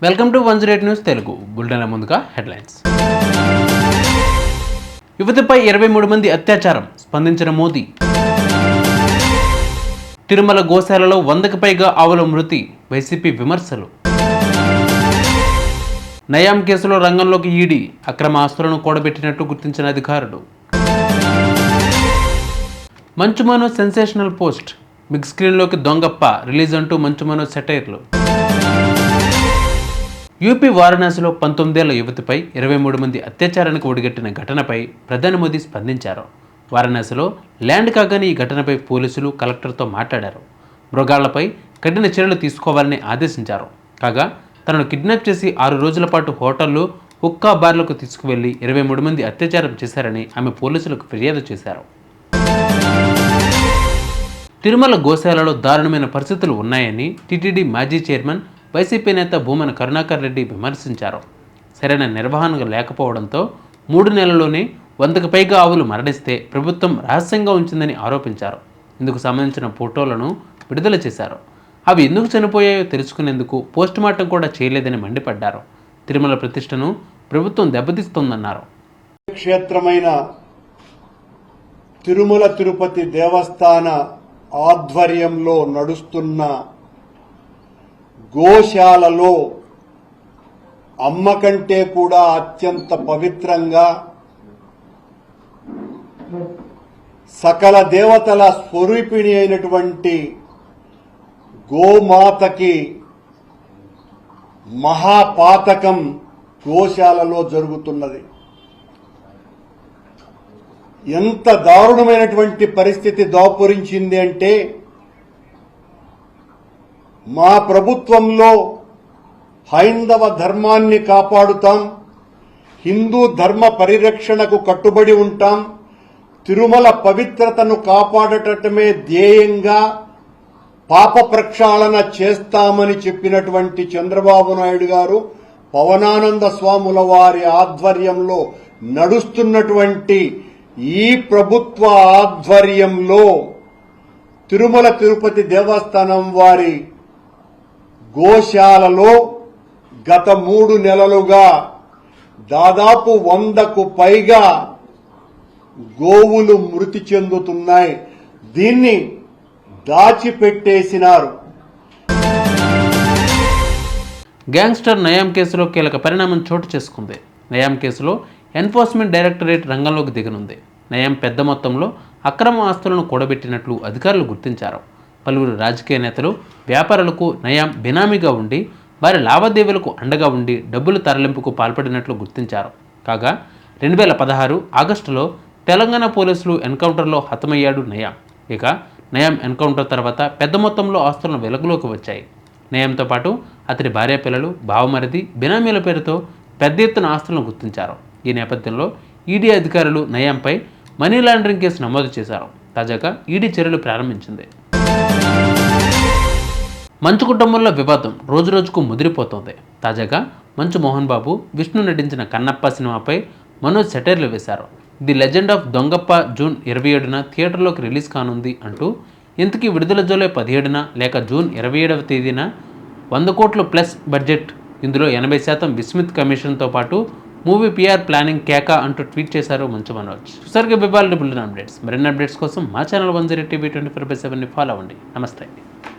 Welcome to 108 news Telugu bulletin. ముందుగా headlines. యువతిపై 23 మంది అత్యాచారం, స్పందించిన మోదీ. తిరుమల గోశాలలో 100కి పైగా ఆవుల మృతి, వైసీపీ విమర్శలు. నయాం కేసులో రంగంలోకి ఈడీ, అక్రమ ఆస్తులను కూడబెట్టినట్టు గుర్తించిన అధికారులు. Manchu Manoj sensational post, big స్క్రీన్లోకి దొంగప్ప రిలీజ్ అంటూ మంచు మనోజ్ సెటైర్లు. యూపీ వారణాసిలో 19 ఏళ్ల యువతిపై 23 మంది అత్యాచారానికి ఒడిగట్టిన ఘటనపై ప్రధాని మోదీ స్పందించారు. వారణాసిలో ల్యాండ్ కాగానే ఈ ఘటనపై పోలీసులు కలెక్టర్తో మాట్లాడారు. మృగాళ్లపై కఠిన చర్యలు తీసుకోవాలని ఆదేశించారు. కాగా తనను కిడ్నాప్ చేసి 6 రోజుల పాటు హోటళ్లు, హుక్కా బార్లకు తీసుకువెళ్లి 23 మంది అత్యాచారం చేశారని ఆమె పోలీసులకు ఫిర్యాదు చేశారు. తిరుమల గోశాలలో దారుణమైన పరిస్థితులు ఉన్నాయని టీటీడీ మాజీ చైర్మన్, వైసీపీ నేత భూమన కరుణాకర్ రెడ్డి విమర్శించారు. సరైన నిర్వహణ లేకపోవడంతో 3 నెలల్లోనే 100కి పైగా ఆవులు మరణిస్తే ప్రభుత్వం రహస్యంగా ఉంచిందని ఆరోపించారు. ఇందుకు సంబంధించిన ఫోటోలను విడుదల చేశారు. అవి ఎందుకు చనిపోయాయో తెలుసుకునేందుకు పోస్టుమార్టం కూడా చేయలేదని మండిపడ్డారు. తిరుమల ప్రతిష్టను ప్రభుత్వం దెబ్బతీస్తోందన్నారు. క్షేత్రమైన తిరుమల తిరుపతి దేవస్థాన ఆధ్వర్యంలో నడుస్తున్న గోశాలలో అమ్మ కంటే కూడా అత్యంత పవిత్రంగా సకల దేవతల స్వరూపిణి అయినటువంటి గోమాతకి మహాపాతకం గోశాలలో జరుగుతున్నది. ఎంత దారుణమైనటువంటి పరిస్థితి దాపురించింది అంటే, మా ప్రభుత్వంలో హైందవ ధర్మాన్ని కాపాడుతాం, హిందూ ధర్మ పరిరక్షణకు కట్టుబడి ఉంటాం, తిరుమల పవిత్రతను కాపాడటమే ధ్యేయంగా పాప ప్రక్షాళన చేస్తామని చెప్పినటువంటి చంద్రబాబు నాయుడు గారు పవనానంద స్వాముల వారి ఆధ్వర్యంలో నడుస్తున్నటువంటి ఈ ప్రభుత్వ ఆధ్వర్యంలో తిరుమల తిరుపతి దేవస్థానం వారి గోశాలలో గత 3 నెలలుగా దాదాపు 100కు పైగా గోవులు మృతి చెందుతున్నాయి. దీన్ని దాచిపెట్టేసినారు. గ్యాంగ్స్టర్ నయాం కేసులో కీలక పరిణామం చోటు చేసుకుంది. నయాం కేసులో ఎన్ఫోర్స్మెంట్ డైరెక్టరేట్ రంగంలోకి దిగనుంది. నయాం పెద్ద మొత్తంలో అక్రమ ఆస్తులను కూడబెట్టినట్లు అధికారులు గుర్తించారు. పలువురు రాజకీయ నేతలు, వ్యాపారులకు నయాం బినామీగా ఉండి వారి లావాదేవీలకు అండగా ఉండి డబ్బులు తరలింపుకు పాల్పడినట్లు గుర్తించారు. కాగా 2016 ఆగస్టులో తెలంగాణ పోలీసులు ఎన్కౌంటర్లో హతమయ్యాడు నయాం. ఇక నయాం ఎన్కౌంటర్ తర్వాత పెద్ద మొత్తంలో ఆస్తులను వెలుగులోకి వచ్చాయి. నయాంతో పాటు అతడి భార్య పిల్లలు, బావమరిది, బినామీల పేరుతో పెద్ద ఎత్తున ఆస్తులను గుర్తించారు. ఈ నేపథ్యంలో ఈడీ అధికారులు నయాంపై మనీ లాండరింగ్ కేసు నమోదు చేశారు. తాజాగా ఈడీ చర్యలు ప్రారంభించింది. మంచు కుటుంబంలో వివాదం రోజురోజుకు ముదిరిపోతోంది. తాజాగా మంచు మోహన్ బాబు, విష్ణు నటించిన కన్నప్ప సినిమాపై మనోజ్ సెటైర్లు వేశారు. The legend of Dongappa June 27న థియేటర్లోకి రిలీజ్ కానుంది అంటూ, ఇంతకీ విడుదల జూలై 17న లేక జూన్ 27వ తేదీన 100 కోట్లు ప్లస్ బడ్జెట్, ఇందులో 80% విస్మిత్ కమిషన్తో పాటు మూవీ పీఆర్ ప్లానింగ్ కేకా అంటూ ట్వీట్ చేశారు మంచు మనోజ్. సరిగ్గా బిబాల్ బులెటిన్ అప్డేట్స్. మరిన్ని అప్డేట్స్ కోసం మా ఛానల్ 108 TV 24/7ని ఫాలో అవ్వండి. నమస్తే.